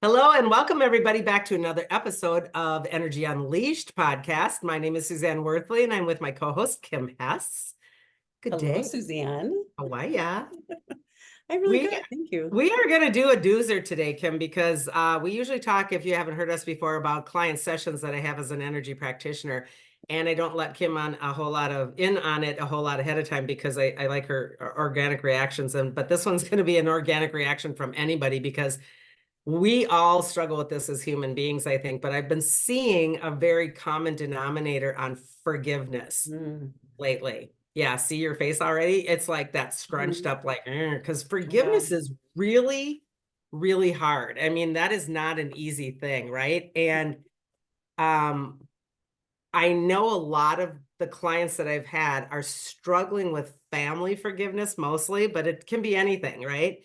Hello and welcome everybody back to another episode of Energy Unleashed podcast. My name is Suzanne Worthley and I'm with my co-host Kim Hess. Good Hello, day. Suzanne. Hawaii. I'm really We good. Thank you. we are going to do a doozer today, Kim, because we usually talk, if you haven't heard us before, about client sessions that I have as an energy practitioner. And I don't let Kim on a whole lot ahead of time because I like her organic reactions. But this one's going to be an organic reaction from anybody because we all struggle with this as human beings, I think, but I've been seeing a very common denominator on forgiveness lately. Yeah, see your face already? It's like that scrunched up, like, because forgiveness is really, really hard. I mean, that is not an easy thing, right? And I know a lot of the clients that I've had are struggling with family forgiveness mostly, but it can be anything, right?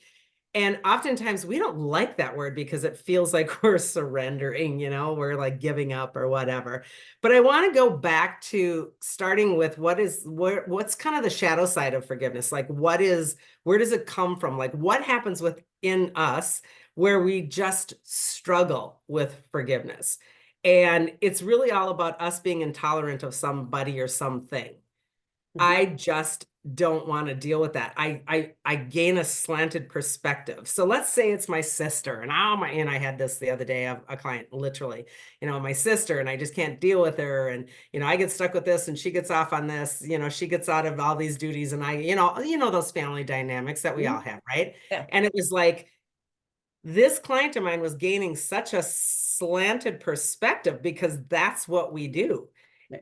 And oftentimes we don't like that word because it feels like we're surrendering, we're like giving up or whatever. But I want to go back to starting with what's kind of the shadow side of forgiveness? Like where does it come from? Like what happens within us where we just struggle with forgiveness? And it's really all about us being intolerant of somebody or something. I just don't want to deal with that. I gain a slanted perspective. So let's say it's my sister, and I had this the other day of a client, literally, my sister, and I just can't deal with her, and I get stuck with this, and she gets off on this, she gets out of all these duties, and those family dynamics that we all have, right? Yeah. And it was like this client of mine was gaining such a slanted perspective because that's what we do.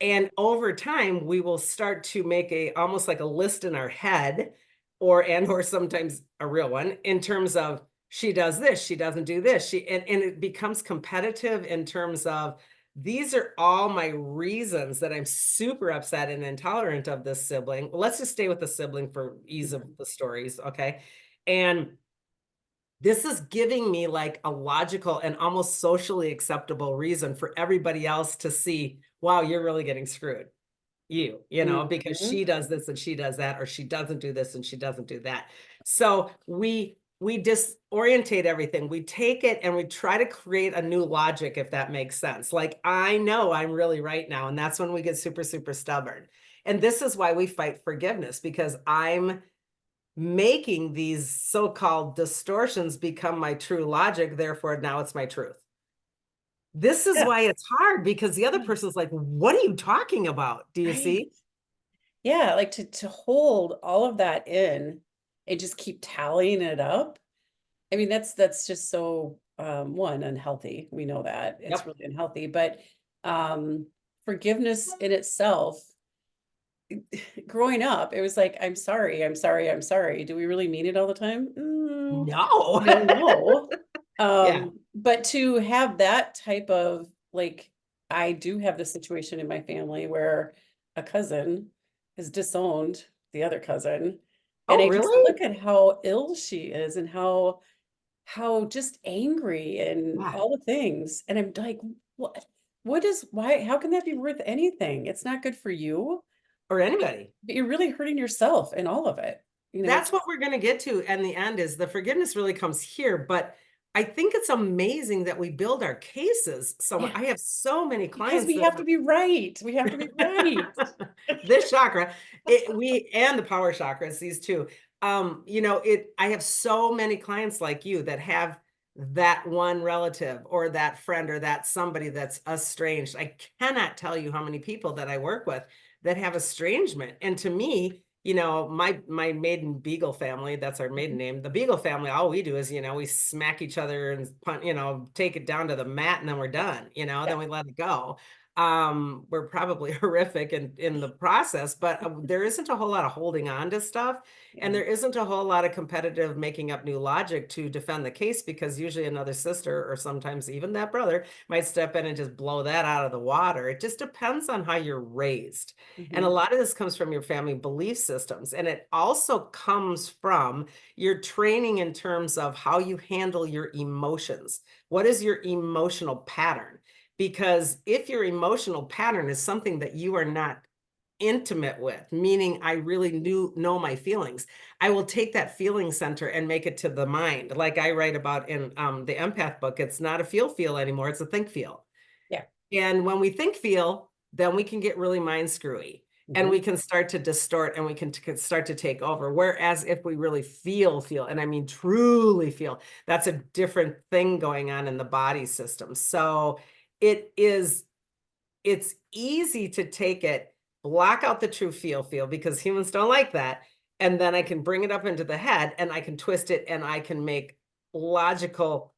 And over time, we will start to make almost like a list in our head or sometimes a real one in terms of she does this, she doesn't do this. And it becomes competitive in terms of these are all my reasons that I'm super upset and intolerant of this sibling. Let's just stay with the sibling for ease of the stories, okay? And this is giving me like a logical and almost socially acceptable reason for everybody else to see, wow, you're really getting screwed. Because she does this and she does that, or she doesn't do this and she doesn't do that. So we disorientate everything. We take it and we try to create a new logic, if that makes sense. Like, I know I'm really right now. And that's when we get super, super stubborn. And this is why we fight forgiveness, because I'm making these so-called distortions become my true logic. Therefore, now it's my truth. This is why it's hard, because the other person's like, what are you talking about? Do you see? Yeah, like to hold all of that in and just keep tallying it up. I mean, that's just so one, unhealthy. We know that. It's really unhealthy. But forgiveness in itself, growing up, it was like, I'm sorry, I'm sorry, I'm sorry. Do we really mean it all the time? No. I don't know. Yeah. But to have that type of like, I do have this situation in my family where a cousin has disowned the other cousin. And Oh, I just really? look at how ill she is and how just angry and Yeah. all the things. And I'm like, why, how can that be worth anything? It's not good for you. Or anybody. But you're really hurting yourself in all of it. That's what we're going to get to. And the end is the forgiveness really comes here. But I think it's amazing that we build our cases so much. I have so many Because clients we have to be right. We have to be right. this chakra, and the power chakras, these two. I have so many clients like you that have that one relative or that friend or that somebody that's estranged. I cannot tell you how many people that I work with that have estrangement. And to me, my maiden Beagle family, that's our maiden name, the Beagle family, all we do is, we smack each other and punt, take it down to the mat and then we're done, then we let it go. We're probably horrific in the process, but there isn't a whole lot of holding on to stuff. And there isn't a whole lot of competitive making up new logic to defend the case, because usually another sister or sometimes even that brother might step in and just blow that out of the water. It just depends on how you're raised. And a lot of this comes from your family belief systems. And it also comes from your training in terms of how you handle your emotions. What is your emotional pattern? Because if your emotional pattern is something that you are not intimate with, meaning I really know my feelings. I will take that feeling center and make it to the mind. Like I write about in the Empath book, it's not a feel anymore, it's a think feel. Yeah. And when we think feel, then we can get really mind screwy and we can start to distort and we can start to take over. Whereas if we really feel, and I mean truly feel, that's a different thing going on in the body system. So it's easy to take it, block out the true feel because humans don't like that. And then I can bring it up into the head and I can twist it and I can make logical,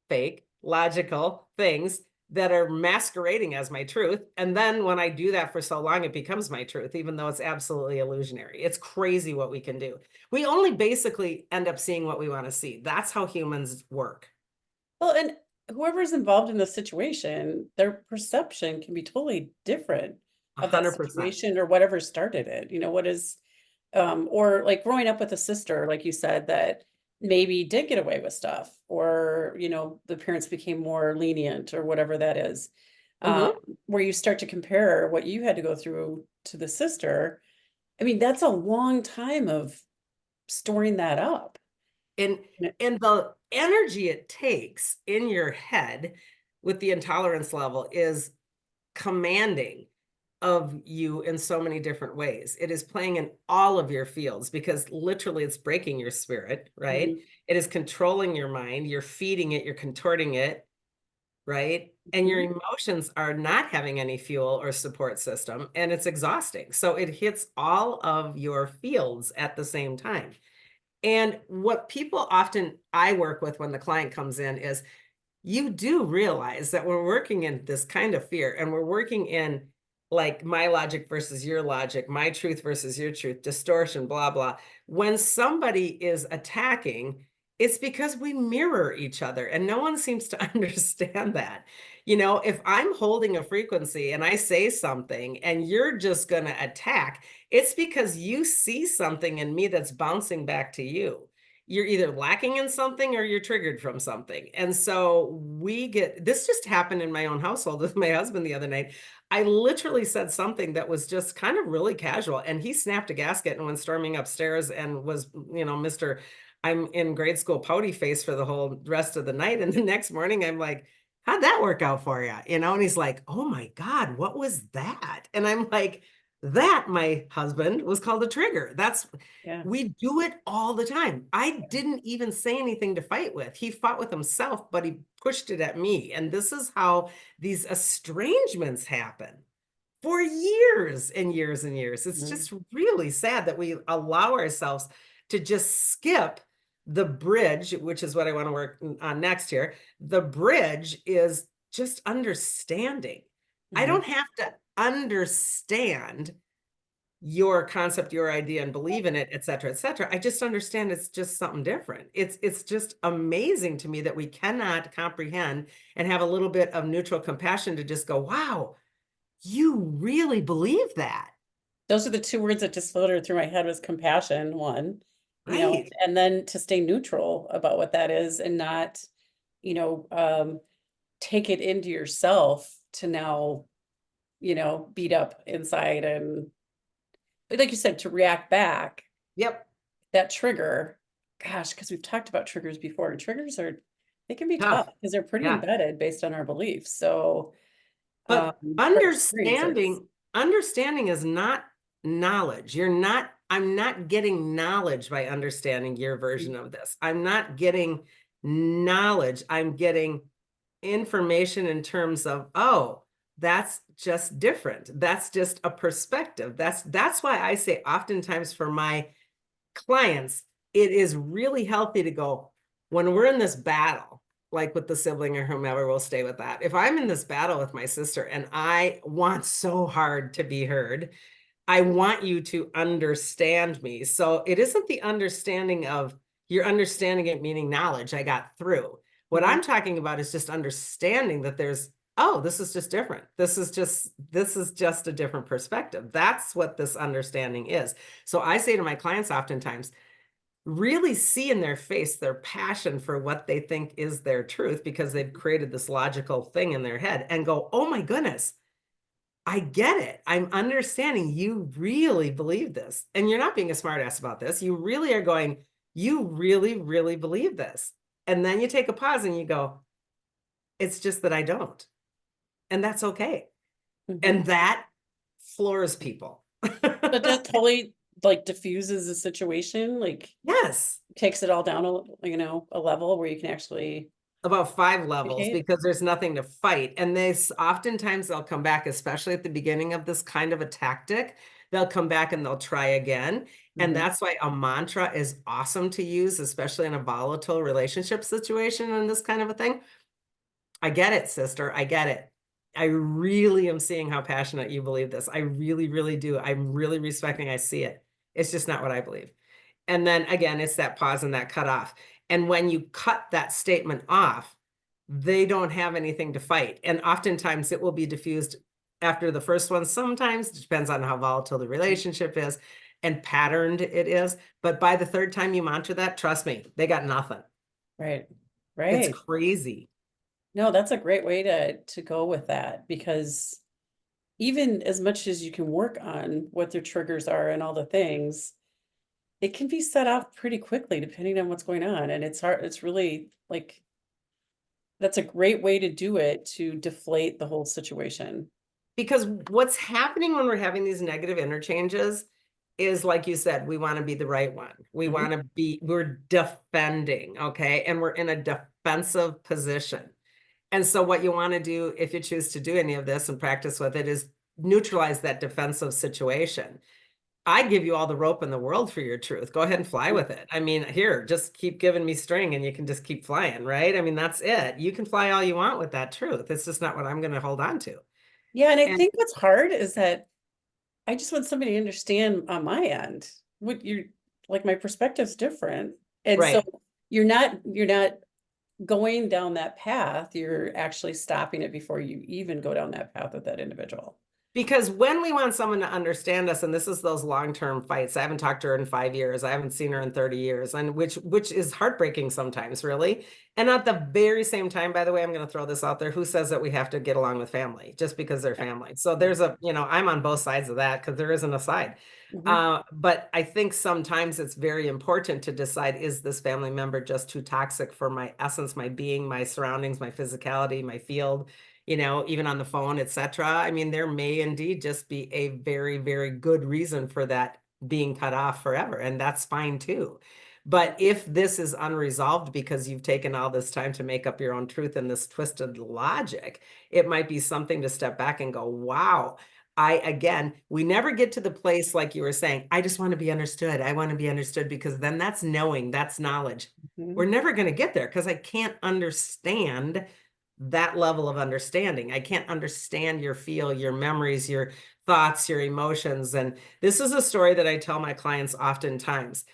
fake, logical things that are masquerading as my truth. And then when I do that for so long, it becomes my truth, even though it's absolutely illusionary. It's crazy what we can do. We only basically end up seeing what we want to see. That's how humans work. Well, and whoever's involved in the situation, their perception can be totally different of that 100%. situation or whatever started it. You know, what is, or like growing up with a sister, like you said, that maybe did get away with stuff, or, you know, the parents became more lenient or whatever that is, um, Mhm. where you start to compare what you had to go through to the sister. I mean, that's a long time of storing that up. And and the energy it takes in your head with the intolerance level is commanding of you in so many different ways. It is playing in all of your fields because literally it's breaking your spirit, right? Mhm, It is controlling your mind, you're feeding it, you're contorting it, right? And your mhm, emotions are not having any fuel or support system, and it's exhausting. So it hits all of your fields at the same time. And what people often I work with when the client comes in is you do realize that we're working in this kind of fear and we're working in like my logic versus your logic, my truth versus your truth, distortion, blah, blah. When somebody is attacking, it's because we mirror each other and no one seems to understand that. You know, if I'm holding a frequency and I say something and you're just going to attack, it's because you see something in me that's bouncing back to you. You're either lacking in something or you're triggered from something. And so we get this just happened in my own household with my husband the other night. I literally said something that was just kind of really casual and he snapped a gasket and went storming upstairs and was, you know, Mr. I'm in grade school pouty face for the whole rest of the night. And the next morning I'm like, how'd that work out for you? You know, and he's like, oh my God, what was that? And I'm like, that, my husband, was called a trigger. That's yeah. we do it all the time. I didn't even say anything to fight with. He fought with himself, but he pushed it at me. And this is how these estrangements happen for years and years and years. It's Mhm. just really sad that we allow ourselves to just skip the bridge, which is what I want to work on next here. The bridge is just understanding. I Mhm. don't have to understand your concept, your idea, and believe in it, et cetera, et cetera. I just understand it's just something different. It's just amazing to me that we cannot comprehend and have a little bit of neutral compassion to just go, wow, you really believe that, Those are the two words that just floated through my head was compassion, one, you know, right? and then to stay neutral about what that is and not, you know, take it into yourself to now, you know, beat up inside and like you said, to react back, Yep. that trigger, gosh, because we've talked about triggers before, and triggers are they can be tough Tough. because they're pretty Yeah. embedded based on our beliefs. So, But our experiences. understanding is not knowledge. I'm not getting knowledge by understanding your version of this. I'm not getting knowledge. I'm getting information in terms of, oh, that's just different. That's just a perspective. That's why I say oftentimes for my clients, it is really healthy to go, when we're in this battle, like with the sibling or whomever, we'll stay with that. If I'm in this battle with my sister and I want so hard to be heard, I want you to understand me. So it isn't the understanding of you're understanding it, meaning knowledge I got through. What Mhm. I'm talking about is just understanding that there's, oh, this is just different. This is just a different perspective. That's what this understanding is. So I say to my clients oftentimes, really see in their face their passion for what they think is their truth because they've created this logical thing in their head and go, oh my goodness, I get it. I'm understanding you really believe this. And you're not being a smartass about this. You really are going, you really, really believe this. And then you take a pause and you go, it's just that I don't. And that's okay. Mhm. And that floors people. But that totally like diffuses the situation, like Yes. takes it all down a level where you can actually About 5 levels communicate. because there's nothing to fight. And oftentimes they'll come back, especially at the beginning of this kind of a tactic, they'll come back and they'll try again. And Mhm. that's why a mantra is awesome to use, especially in a volatile relationship situation and this kind of a thing. I get it, sister. I get it. I really am seeing how passionate you believe this. I really, really do. I'm really respecting. I see it. It's just not what I believe. And then again, it's that pause and that cut off. And when you cut that statement off, they don't have anything to fight. And oftentimes it will be diffused after the first one. Sometimes it depends on how volatile the relationship is and patterned it is. But by the third time you mantra that, trust me, they got nothing. Right. It's Right. crazy. No, that's a great way to go with that, because even as much as you can work on what their triggers are and all the things, it can be set off pretty quickly depending on what's going on. And it's hard, it's really like that's a great way to do it to deflate the whole situation. Because what's happening when we're having these negative interchanges is, like you said, we want to be the right one. Mhm. We're defending, okay? And we're in a defensive position. And so what you want to do, if you choose to do any of this and practice with it, is neutralize that defensive situation. I give you all the rope in the world for your truth. Go ahead and fly with it. I mean, here, just keep giving me string and you can just keep flying, right? I mean, that's it. You can fly all you want with that truth. It's just not what I'm going to hold on to. Yeah, and I And think what's hard is that I just want somebody to understand on my end what you're like my perspective's different. And so right. you're not going down that path, you're actually stopping it before you even go down that path with that individual. Because when we want someone to understand us, and this is those long-term fights, I haven't talked to her in 5 years. I haven't seen her in 30 years, and which is heartbreaking sometimes, really. And at the very same time, by the way, I'm going to throw this out there. Who says that we have to get along with family just because they're Yeah. family? So there's I'm on both sides of that because there isn't a side. Mhm. But I think sometimes it's very important to decide, is this family member just too toxic for my essence, my being, my surroundings, my physicality, my field? Even on the phone, etc. I mean, there may indeed just be a very, very good reason for that being cut off forever, and that's fine too. But if this is unresolved because you've taken all this time to make up your own truth and this twisted logic, it might be something to step back and go, wow. Again, we never get to the place like you were saying, I just want to be understood. I want to be understood because then that's knowing, that's knowledge. We're Mhm. never going to get there because I can't understand that level of understanding. I can't understand your feel, your memories, your thoughts, your emotions. And this is a story that I tell my clients oftentimes.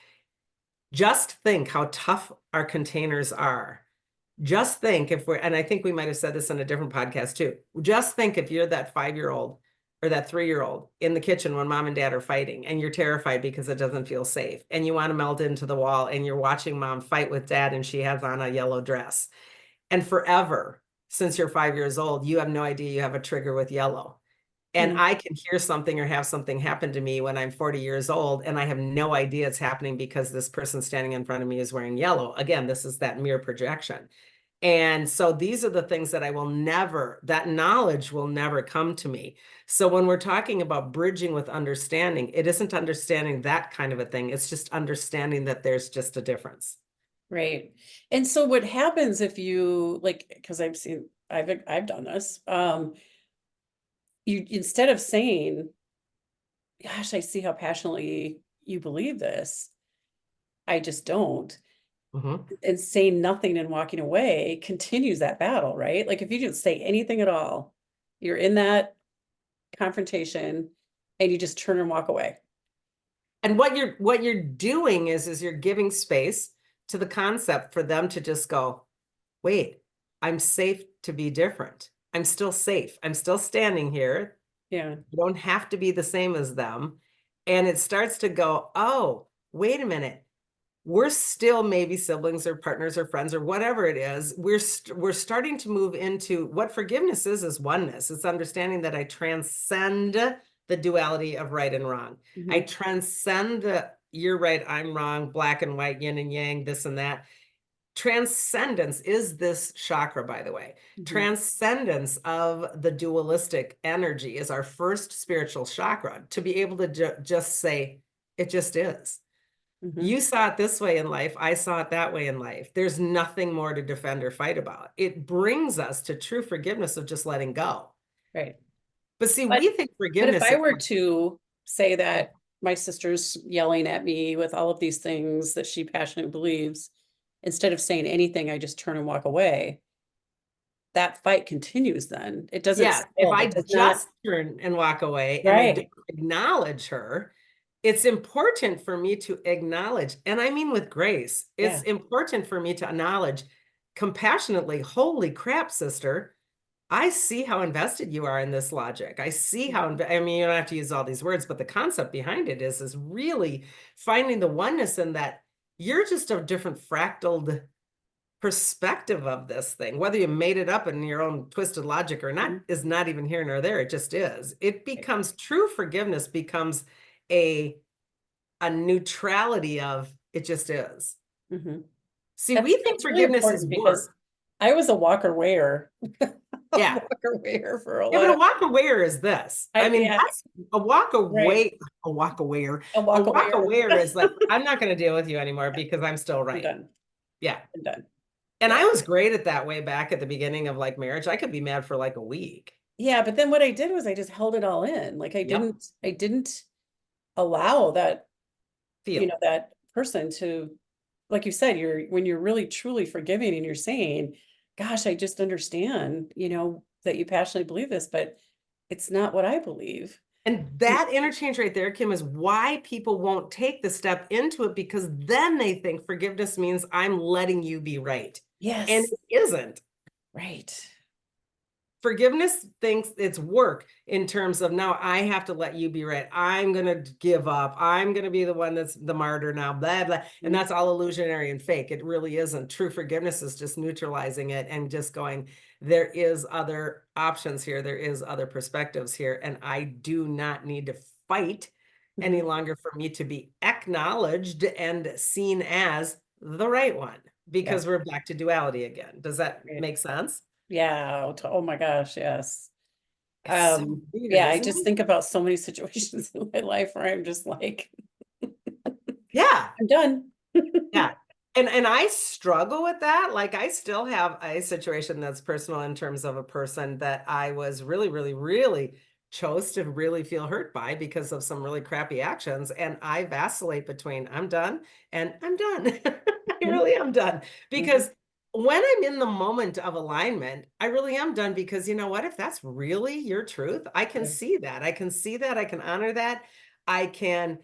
Just think how tough our containers are. Just think if we're, and I think we might have said this in a different podcast too. Just think if you're that 5-year-old or that 3-year-old in the kitchen when mom and dad are fighting and you're terrified because it doesn't feel safe and you want to melt into the wall and you're watching mom fight with dad and she has on a yellow dress. And forever, since you're 5 years old, you have no idea you have a trigger with yellow. And Mhm. I can hear something or have something happen to me when I'm 40 years old, and I have no idea it's happening because this person standing in front of me is wearing yellow. Again, this is that mere projection. And so these are the things that that knowledge will never come to me. So when we're talking about bridging with understanding, it isn't understanding that kind of a thing. It's just understanding that there's just a difference. Right. And so what happens if you like, because I've done this, you instead of saying, gosh, I see how passionately you believe this, I just don't, Mhm. and saying nothing and walking away continues that battle, right? Like if you didn't say anything at all, you're in that confrontation and you just turn and walk away. And what you're doing is you're giving space to the concept for them to just go, wait, I'm safe to be different. I'm still safe. I'm still standing here. Yeah. You don't have to be the same as them. And it starts to go, oh, wait a minute. we're still maybe siblings or partners or friends or whatever it is. We're starting to move into what forgiveness is oneness. It's understanding that I transcend the duality of right and wrong. I Mhm. transcend the you're right, I'm wrong, black and white, yin and yang, this and that. Transcendence is this chakra, by the way. Mhm. Transcendence of the dualistic energy is our first spiritual chakra, to be able to just say, it just is. Mhm. You saw it this way in life. I saw it that way in life. There's nothing more to defend or fight about. It brings us to true forgiveness of just letting go. Right. But see, But we think but if forgiveness I is, were to say that my sister's yelling at me with all of these things that she passionately believes, instead of saying anything, I just turn and walk away. That fight continues then. It doesn't yes, if stop. I It does not. just turn and walk away and I don't Right. acknowledge her, it's important for me to acknowledge, and I mean with grace, it's Yeah. important for me to acknowledge compassionately, holy crap, sister, I see how invested you are in this logic. I see how, I mean, you don't have to use all these words, but the concept behind it is really finding the oneness in that you're just a different fractaled perspective of this thing. Whether you made it up in your own twisted logic or not Mhm. is not even here nor there. It just is. It becomes true forgiveness becomes a a neutrality of it just is. Mhm. See, we think That's really forgiveness is important because work. I was a walker wearer. A Yeah. walker wearer for a Yeah, lot but a of walk awayer is this. I mean, yeah, that's a walk right. away, a walk awayer. A A walk walk awayer. awayer is like, I'm not going to deal with you anymore because I'm still I'm right. done. Yeah. I'm done. And Yeah. I was great at that way back at the beginning of like marriage. I could be mad for like a week. Yeah, but then what I did was I just held it all in. Like Yep. I didn't allow that, Feel. that person to, like you said, when you're really truly forgiving and you're saying, gosh, I just understand, that you passionately believe this, but it's not what I believe. And that interchange right there, Kim, is why people won't take the step into it because then they think forgiveness means I'm letting you be right. And Yes. it isn't. Right. Forgiveness thinks it's work in terms of now I have to let you be right. I'm going to give up. I'm going to be the one that's the martyr now, blah, blah. And Mhm. that's all illusionary and fake. It really isn't. True forgiveness is just neutralizing it and just going, there is other options here. There is other perspectives here. And I do not need to fight any Mhm. longer for me to be acknowledged and seen as the right one Yeah. because we're back to duality again. Does that Right. make sense? Yeah. Oh my gosh. Yes. It's so weird, Yeah, I isn't just it? think about so many situations in my life where I'm just like, Yeah, I'm done. yeah. And I struggle with that. Like I still have a situation that's personal in terms of a person that I was really, really, really chose to really feel hurt by because of some really crappy actions. And I vacillate between I'm done and I'm done. I Mhm. really am done. Mhm. Because when I'm in the moment of alignment, I really am done because you know what? If that's really your truth, I can Yeah. see that. I can see that. I can honor that. I can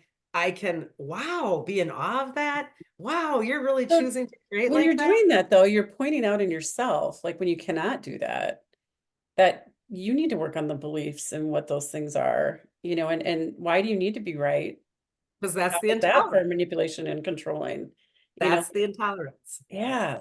wow, be in awe of that. Wow, you're really So choosing to create when you're like that? doing that though, you're pointing out in yourself, like when you cannot do that, that you need to work on the beliefs and what those things are, and why do you need to be right? Because How that's the is that for intolerance. manipulation and controlling? You know? That's the intolerance. Yeah.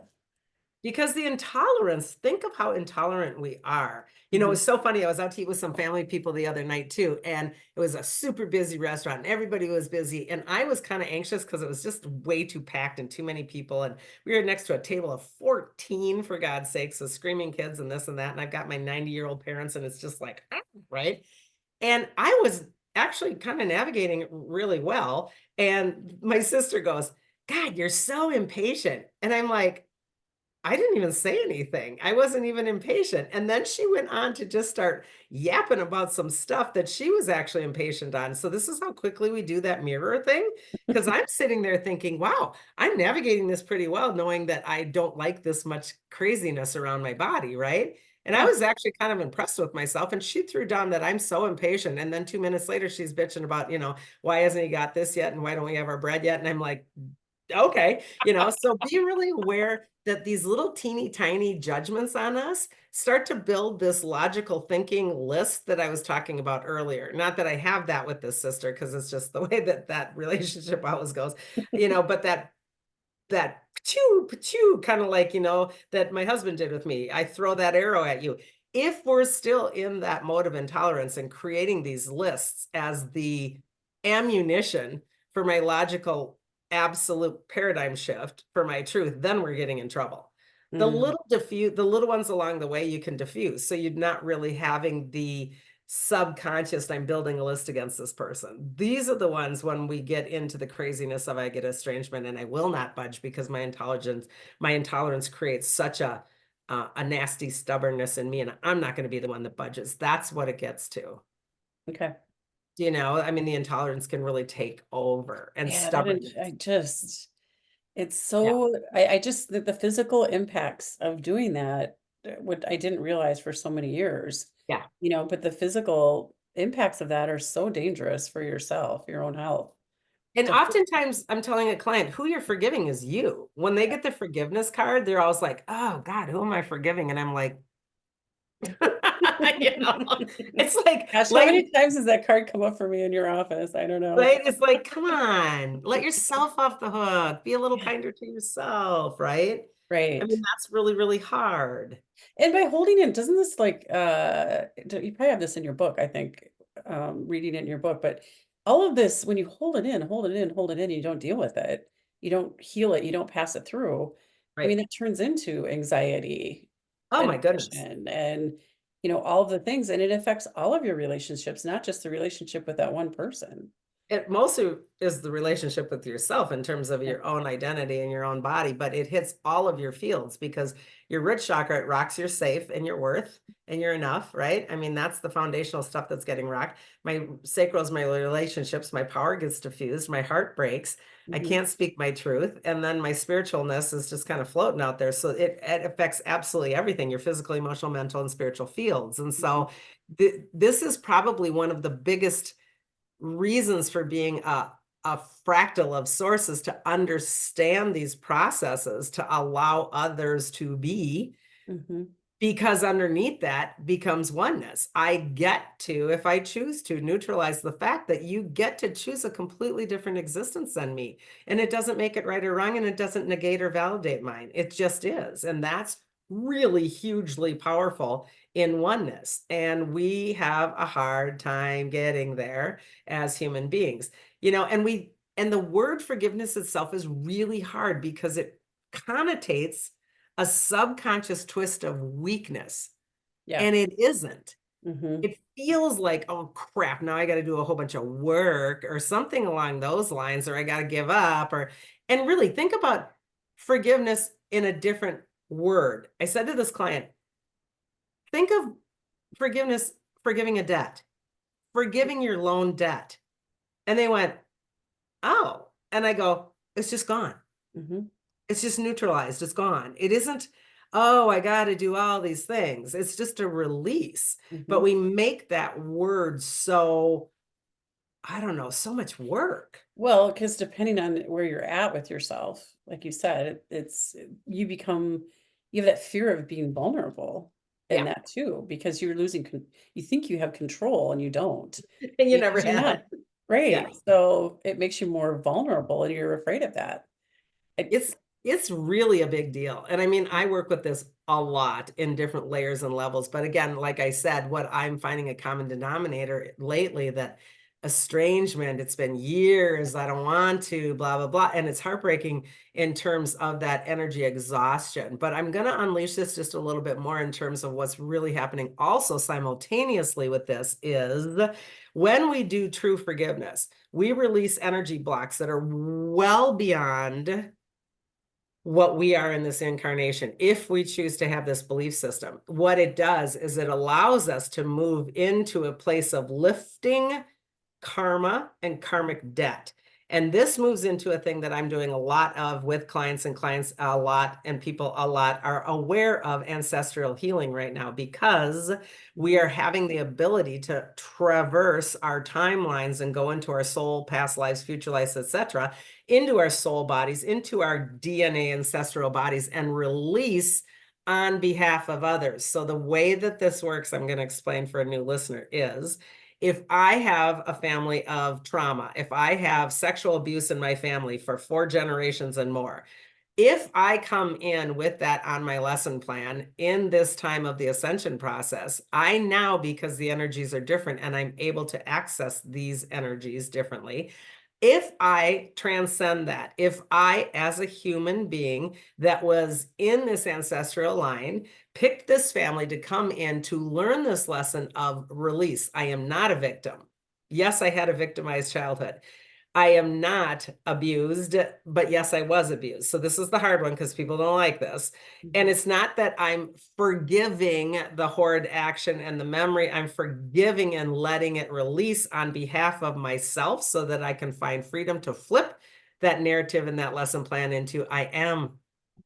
Because the intolerance, think of how intolerant we are. You know, it Mhm. was so funny. I was out to eat with some family people the other night too, and it was a super busy restaurant, and everybody was busy. And I was kind of anxious because it was just way too packed and too many people. And we were next to a table of 14, for God's sakes, so screaming kids and this and that. And I've got my 90-year-old parents, and it's just like, ah, right? And I was actually kind of navigating it really well. And my sister goes, God, you're so impatient. And I'm like, I didn't even say anything. I wasn't even impatient. And then she went on to just start yapping about some stuff that she was actually impatient on. So this is how quickly we do that mirror thing. Because I'm sitting there thinking, wow, I'm navigating this pretty well, knowing that I don't like this much craziness around my body, right? And I Yeah. was actually kind of impressed with myself. And she threw down that I'm so impatient. And then 2 minutes later, she's bitching about, why hasn't he got this yet? And why don't we have our bread yet? And I'm like, okay, so be really aware that these little teeny tiny judgments on us start to build this logical thinking list that I was talking about earlier. Not that I have that with this sister, because it's just the way that that relationship always goes, but that that pachoo, kind of like, that my husband did with me. I throw that arrow at you. If we're still in that mode of intolerance and creating these lists as the ammunition for my logical absolute paradigm shift for my truth, then we're getting in trouble. The Mm, little ones along the way you can diffuse. So you're not really having the subconscious, I'm building a list against this person. These are the ones when we get into the craziness of I get estrangement and I will not budge because my intolerance creates such a nasty stubbornness in me, and I'm not going to be the one that budges. That's what it gets to. okay. I mean, the intolerance can really take over and Yeah, that stubbornness. it's Yeah. so, I just, the physical impacts of doing that, what I didn't realize for so many years, Yeah. but the physical impacts of that are so dangerous for yourself, your own health. And To oftentimes I'm telling a client who you're forgiving is you. When they get the forgiveness card, they're always like, oh God, who am I forgiving? And I'm like, you know, it's Gosh, how like, many times does that card come up for me in your office? I don't know. right? It's like, come on, let yourself off the hook. Be a little Yeah. kinder to yourself, right? I Right. mean, that's really, really hard. And by holding it, doesn't this like you probably have this in your book, I think, reading it in your book, but all of this, when you hold it in, hold it in, hold it in, you don't deal with it, you don't heal it, you don't pass it through. I mean, Right. it turns into anxiety Oh and my goodness. depression and all of the things, and it affects all of your relationships, not just the relationship with that one person. It mostly is the relationship with yourself in terms of Yeah. your own identity and your own body, but it hits all of your fields because your root chakra, it rocks your safe and your worth and you're enough, right? I mean, that's the foundational stuff that's getting rocked. My sacral is my relationships, my power gets diffused, my heart breaks, I Mhm. can't speak my truth. And then my spiritualness is just kind of floating out there. So it affects absolutely everything, your physical, emotional, mental, and spiritual fields. And Mhm. so this is probably one of the biggest reasons for being a fractal of sources to understand these processes to allow others to be, Mhm. because underneath that becomes oneness. I get to, if I choose to, neutralize the fact that you get to choose a completely different existence than me. And it doesn't make it right or wrong, and it doesn't negate or validate mine. It just is. And that's really hugely powerful in oneness. And we have a hard time getting there as human beings. And the word forgiveness itself is really hard because it connotates a subconscious twist of weakness, Yeah. and it isn't. Mhm. It feels like, oh crap, now I got to do a whole bunch of work or something along those lines, or I got to give up, and really think about forgiveness in a different word. I said to this client, think of forgiveness, forgiving a debt, forgiving your loan debt. And they went, oh, and I go, it's just gone. Mhm. It's just neutralized. It's gone. It isn't, oh, I got to do all these things. It's just a release. But Mhm. we make that word so, I don't know, so much work. Well, because depending on where you're at with yourself, like you said, you have that fear of being vulnerable in Yeah. that too, because you're you think you have control and you don't, And you never because you're not. had. Yeah. Right. So it makes you more vulnerable and you're afraid of that. I, It's it's really a big deal. And I mean, I work with this a lot in different layers and levels. But again, like I said, what I'm finding a common denominator lately, that estrangement, it's been years, I don't want to, blah, blah, blah. And it's heartbreaking in terms of that energy exhaustion. But I'm going to unleash this just a little bit more in terms of what's really happening also simultaneously with this is when we do true forgiveness, we release energy blocks that are well beyond what we are in this incarnation, if we choose to have this belief system. What it does is it allows us to move into a place of lifting karma and karmic debt. And this moves into a thing that I'm doing a lot of with clients, and clients a lot and people a lot are aware of ancestral healing right now, because we Mhm. are having the ability to traverse our timelines and go into our soul, past lives, future lives, etc., into our soul bodies, into our DNA ancestral bodies, and release on behalf of others. So the way that this works, I'm going to explain for a new listener, is if I have a family of trauma, if I have sexual abuse in my family for 4 generations and more, If I come in with that on my lesson plan in this time of the ascension process, I now, because the energies are different and I'm able to access these energies differently, if I transcend that, if I, as a human being that was in this ancestral line, picked this family to come in to learn this lesson of release, I am not a victim. Yes, I had a victimized childhood. I am not abused, but yes, I was abused. So this is the hard one because people don't like this. And it's not that I'm forgiving the horrid action and the memory. I'm forgiving and letting it release on behalf of myself so that I can find freedom to flip that narrative and that lesson plan into I am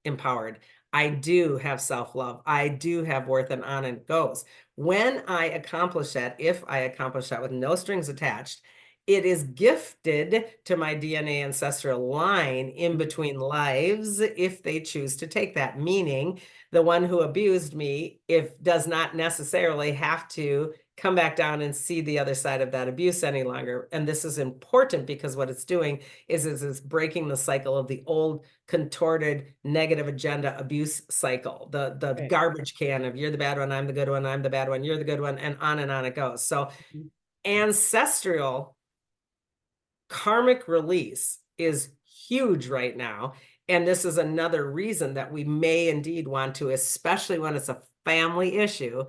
empowered. I do have self-love. I do have worth, and on it goes. When I accomplish that, if I accomplish that with no strings attached, it is gifted to my DNA ancestral line in between lives if they choose to take that. Meaning the one who abused me, if does not necessarily have to come back down and see the other side of that abuse any longer. And this is important because what it's doing is it's breaking the cycle of the old contorted negative agenda abuse cycle, the Right. garbage can of you're the bad one, I'm the good one, I'm the bad one, you're the good one, and on it goes. So ancestral karmic release is huge right now. And this is another reason that we may indeed want to, especially when it's a family issue.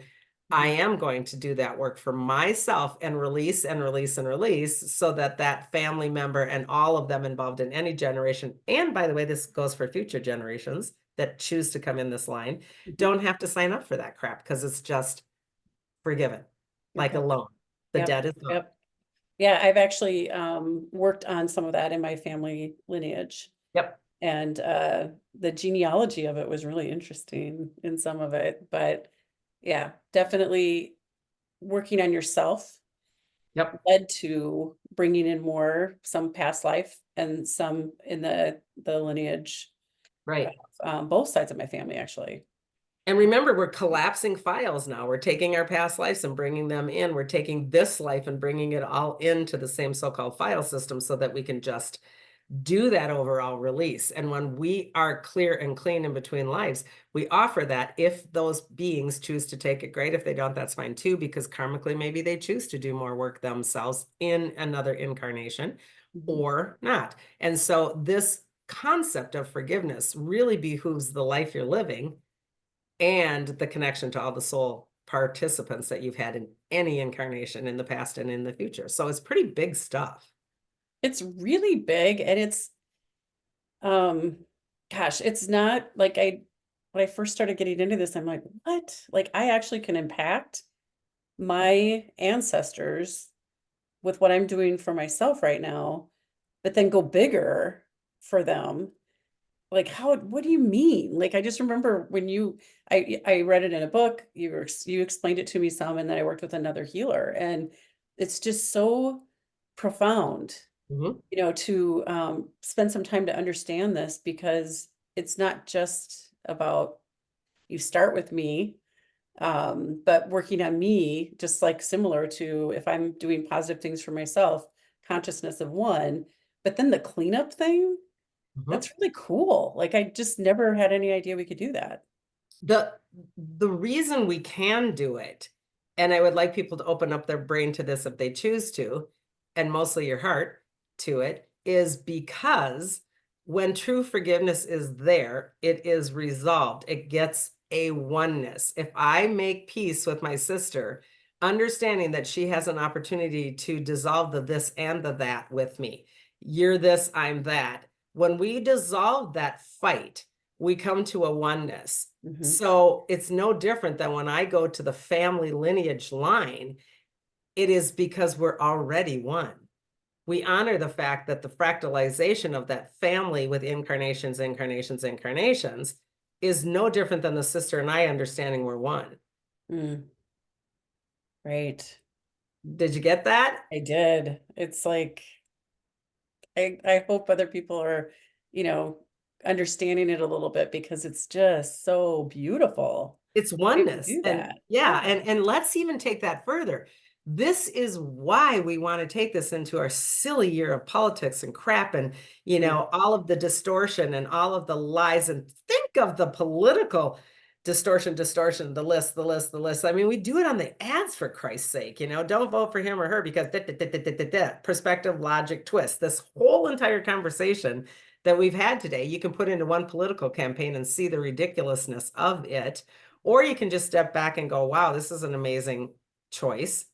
I am going to do that work for myself and release and release and release so that that family member and all of them involved in any generation, and by the way, this goes for future generations that choose to come in this line, don't have to sign up for that crap because it's just forgiven, like a Okay. loan. The Yep. debt is gone. Yep. Yeah, I've actually worked on some of that in my family lineage. Yep. And the genealogy of it was really interesting in some of it. But yeah, definitely working on yourself Yep. led to bringing in more, some past life and some in the lineage, Right. both sides of my family, actually. And remember, we're collapsing files now. We're taking our past lives and bringing them in. We're taking this life and bringing it all into the same so-called file system so that we can just do that overall release. And when we are clear and clean in between lives, we offer that. If those beings choose to take it, great. If they don't, that's fine too, because karmically, maybe they choose to do more work themselves in another incarnation or not. And so this concept of forgiveness really behooves the life you're living and the connection to all the soul participants that you've had in any incarnation in the past and in the future. So it's pretty big stuff. It's really big, and it's gosh, it's not like when I first started getting into this, I'm like, what? Like I actually can impact my ancestors with what I'm doing for myself right now, but then go bigger for them. Like what do you mean? Like I just remember when I read it in a book, you explained it to me some, and then I worked with another healer, and it's just so profound, Mhm. to spend some time to understand this, because it's not just about you start with me, but working on me, just like similar to if I'm doing positive things for myself, consciousness of one, but then the cleanup thing, Mhm. that's really cool. Like I just never had any idea we could do that. The the reason we can do it, and I would like people to open up their brain to this if they choose to, and mostly your heart to it, is because when true forgiveness is there, it is resolved. It gets a oneness. If I make peace with my sister, understanding that she has an opportunity to dissolve the this and the that with me, you're this, I'm that. When we dissolve that fight, we come to a oneness. So it's no different than when I go to the family lineage line, it is because we're already one. We honor the fact that the fractalization of that family with incarnations, incarnations, incarnations is no different than the sister and I understanding we're one. Mm, right. Did you get that? I did. It's like I hope other people are, you know, understanding it a little bit, because it's just so beautiful It's to be able to oneness. do And that. yeah, Yeah. and let's even take that further. This is why we want to take this into our silly year of politics and crap and, you know, all of the distortion and all of the lies. And think of the political distortion, the list, the list, the list. I mean, we do it on the ads, for Christ's sake, you know, don't vote for him or her because perspective, logic, twist. This whole entire conversation that we've had today, you can put into one political campaign and see the ridiculousness of it. Or you can just step back and go, wow, this is an amazing choice.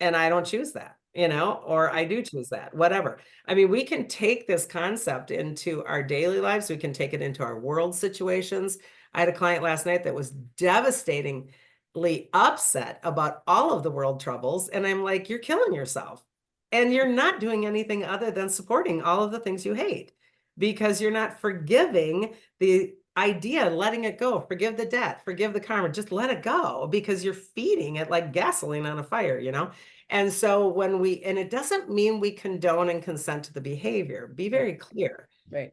And I don't choose that, you know, or I do choose that, whatever. I mean, we can take this concept into our daily lives. We can take it into our world situations. I had a client last night that was devastatingly upset about all of the world troubles. And I'm like, you're killing yourself. And you're not doing anything other than supporting all of the things you hate because you're not forgiving the idea, letting it go, forgive the debt, forgive the karma, just let it go because you're feeding it like gasoline on a fire, you know? And so and it doesn't mean we condone and consent to the behavior, be very clear. Right.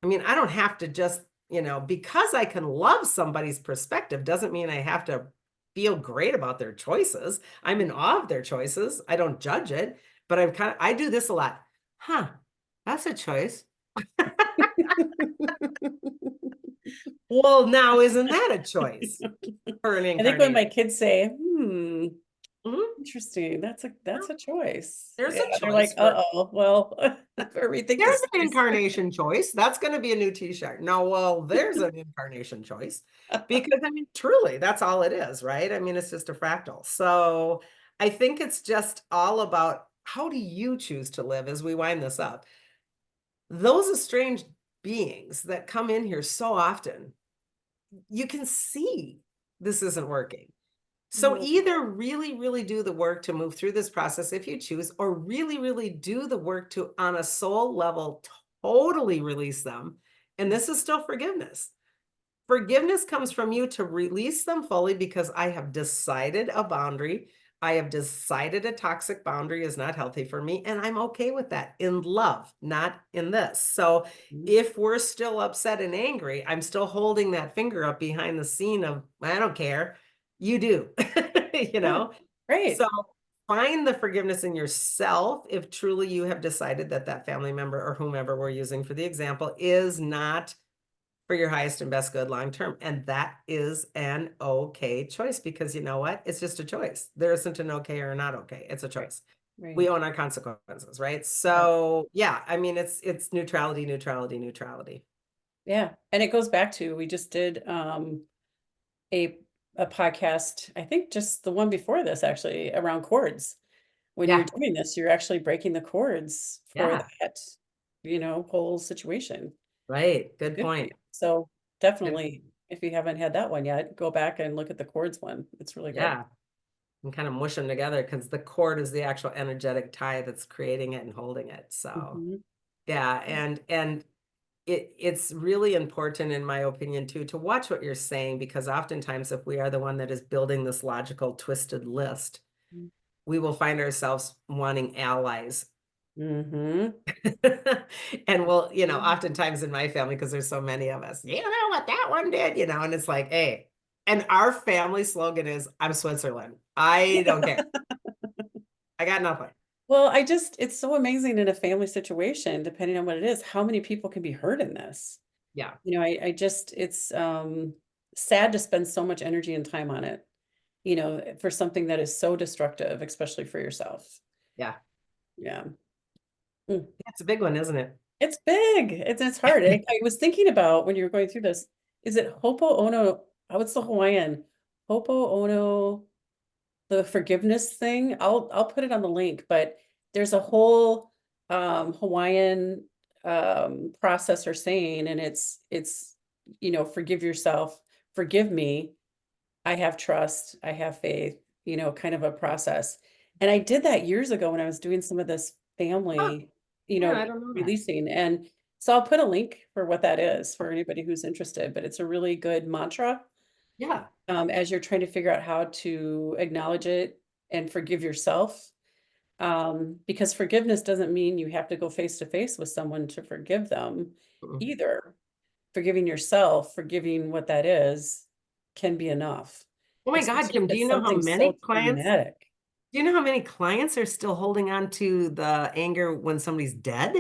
I mean, I don't have to just, you know, because I can love somebody's perspective doesn't mean I have to feel great about their choices. I'm in awe of their choices. I don't judge it, but I do this a lot. Huh, that's a choice. Well, now isn't that a choice for an I think when my incarnation? kids say, Mhm. interesting, that's a choice. There's Yeah, a they're like, choice for uh-oh, well, better rethink there's this an choice. incarnation choice. That's going to be a new t-shirt. No, well, there's an incarnation choice because I mean, truly, that's all it is, right? I mean, it's just a fractal. So I think it's just all about how do you choose to live as we wind this up? Those estranged beings that come in here so often, you can see this isn't working. So Yeah. either really, really do the work to move through this process if you choose, or really, really do the work to, on a soul level, totally release them. And this is still forgiveness. Forgiveness comes from you to release them fully because I have decided a boundary. I have decided a toxic boundary is not healthy for me. And I'm okay with that in love, not in this. So Mhm. if we're still upset and angry, I'm still holding that finger up behind the scene of, I don't care. You do, you Yeah, know? So great. find the forgiveness in yourself if truly you have decided that that family member or whomever we're using for the example is not for your highest and best good long term. And that is an okay choice because you know what? It's just a choice. There isn't an okay or not okay. It's a Right. choice. We Right. own our consequences, right? Yeah. So yeah, I mean it's neutrality, neutrality, neutrality. Yeah. And it goes back to we just did a a podcast, I think just the one before this actually around chords. When you're Yeah, doing this, you're actually breaking the chords for yeah, that, whole situation. right. Good Good for you. point. So Good. definitely, if you haven't had that one yet, go back and look at the chords one. It's really good. Yeah. And kind of mush them together because the cord is the actual energetic tie that's creating it and holding it. So Mhm. yeah, and it's really important in my opinion too to watch what you're saying because oftentimes if we are the one that is building this logical twisted list, we will find ourselves wanting allies. Mhm. And we'll, you know, Mhm. oftentimes in my family, because there's so many of us, you know what that one did, you know, and it's like, hey, and our family slogan is I'm Switzerland. I don't care. I got nothing. Well, it's so amazing in a family situation, depending on what it is, how many people can be hurt in this. Yeah. It's sad to spend so much energy and time on it, for something that is so destructive, especially for yourself. Yeah. Yeah. Mm. It's a big one, isn't it? It's big. It's hard. I was thinking about when you were going through this, is it Ho'oponopono? Oh, it's the Hawaiian. Ho'oponopono, the forgiveness thing. I'll put it on the link, but there's a whole Hawaiian process or saying, and it's forgive yourself, forgive me. I have trust, I have faith, kind of a process. And I did that years ago when I was doing some of this Huh. family, Yeah, I don't know that. releasing. And so I'll put a link for what that is for anybody who's interested, but it's a really good mantra Yeah. as you're trying to figure out how to acknowledge it and forgive yourself. Because forgiveness doesn't mean you have to go face to face with someone to forgive them Mm-mm. either. Forgiving yourself, forgiving what that is, can be enough, Oh my God, especially Kim, if do you it's know how something many so clients? traumatic. Do you know how many clients are still holding on to the anger when somebody's dead?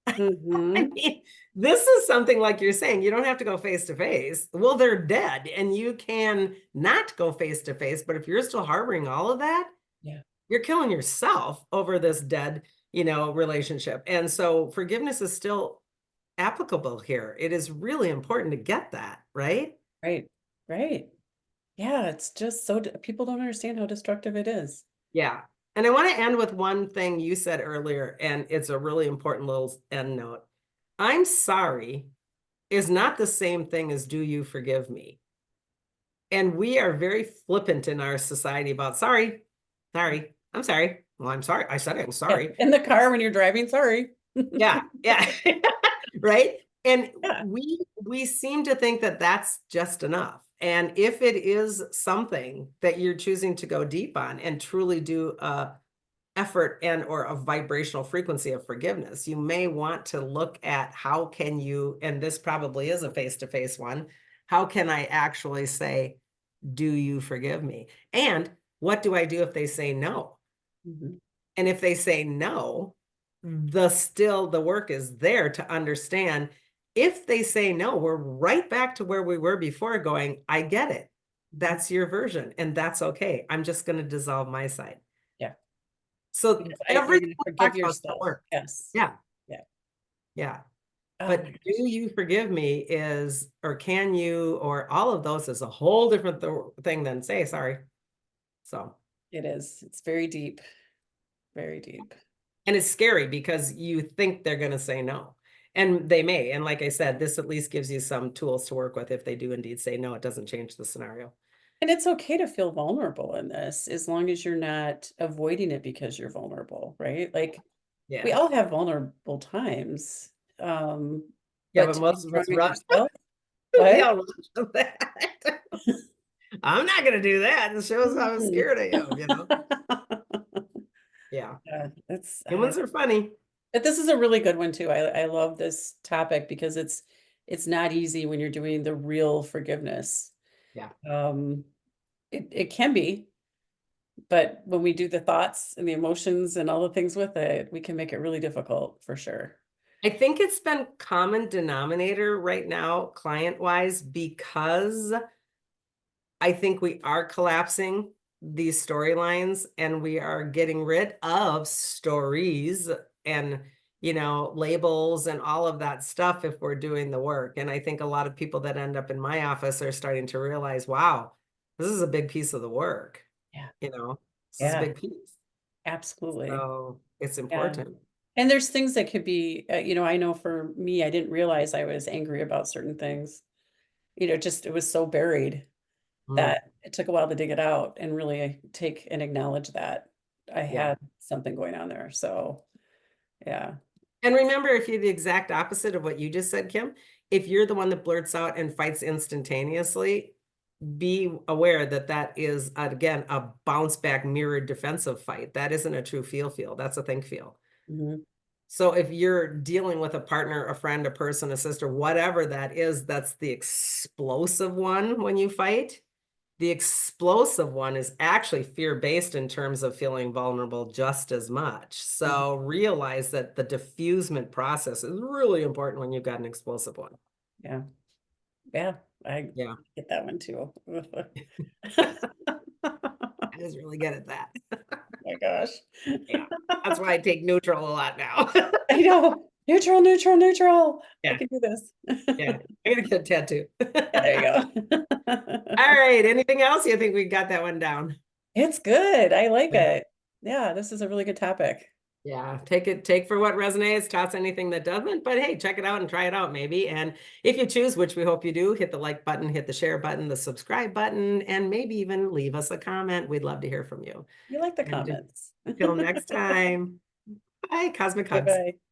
I Hmm. mean, this is something like you're saying, you don't have to go face to face. Well, they're dead and you can not go face to face, but if you're still harboring all of that, Yeah. you're killing yourself over this dead, relationship. And so forgiveness is still applicable here. It is really important to get that, right? Right. Right. Yeah. It's just so, people don't understand how destructive it is. Yeah. And I want to end with one thing you said earlier, and it's a really important little end note. I'm sorry is not the same thing as do you forgive me? And we are very flippant in our society about sorry, sorry, I'm sorry. Well, I'm sorry. I said I'm Yeah. sorry. In the car when you're driving, sorry. Yeah, yeah. Right? And Yeah. we seem to think that that's just enough. And if it is something that you're choosing to go deep on and truly do a effort and or a vibrational frequency of forgiveness, you may want to look at how can you, and this probably is a face-to-face one, how can I actually say, do you forgive me? And what do I do if they say no? Mhm. And if they say no, the work is there to understand. If they say no, we're right back to where we were before going, I get it. Mhm. That's your version, and that's okay. I'm just going to dissolve my side. Yeah. So Because you're everything going to we forgive talked about still yourself. works. Yes. Yeah, Yeah. yeah. Oh But my gosh. do you forgive me is, or can you, or all of those is a whole different thing than say sorry. So, It is. It's very deep. Very deep. and it's scary because you think they're going to say no. And they may. And like I said, this at least gives you some tools to work with. If they do indeed say no, it doesn't change the scenario. And it's okay to feel vulnerable in this as long as you're not avoiding it because you're vulnerable, right? Like we Yeah. all have vulnerable times. Um, Yeah, but but to be most of strong us in run. yourself, We what? all run from that. I'm not going to do that. It shows how Mhm. scared I am. Yeah. Yeah, it's Humans are funny. but this is a really good one too. I love this topic because it's not easy when you're doing the real forgiveness. Yeah. Um, it can be, but when we do the thoughts and the emotions and all the things with it, we can make it really difficult for sure. I think it's been common denominator right now, client wise, because I think we are collapsing these storylines and we are getting rid of stories and, labels and all of that stuff if we're doing the work. And I think a lot of people that end up in my office are starting to realize, wow, this is a big piece of the work. Yeah. This is a Yeah, big piece. absolutely. So it's Yeah. important. And there's things that could be, I know for me, I didn't realize I was angry about certain things. Just it was so buried Mm, that it took a while to dig it out and really take and acknowledge that I yeah. had something going on there. So, yeah. And remember, if you're the exact opposite of what you just said, Kim, if you're the one that blurts out and fights instantaneously, be aware that that is, again, a bounce back mirrored defensive fight. That isn't a true feel. That's a think feel. Mhm. So if you're dealing with a partner, a friend, a person, a sister, whatever that is, that's the explosive one when you fight. The explosive one is actually fear-based in terms of feeling vulnerable just as much. Mhm. So realize that the diffusement process is really important when you've got an explosive one. Yeah. Yeah. I Yeah, get that one too. I was really good at that. My gosh. Yeah, that's why I take neutral a lot now. I know. Neutral, neutral, neutral. I Yeah, can do this. yeah. I gotta get a tattoo. Yeah, there you All go. right, anything else? You think we got that one down? It's good. I like Yeah. it. Yeah, this is a really good topic. Yeah, take for what resonates, toss anything that doesn't, but hey, check it out and try it out maybe. And if you choose, which we hope you do, hit the like button, hit the share button, the subscribe button, and maybe even leave us a comment. We'd love to hear from you. You like the And comments. until next time, bye, Cosmic Hugs. Bye-bye.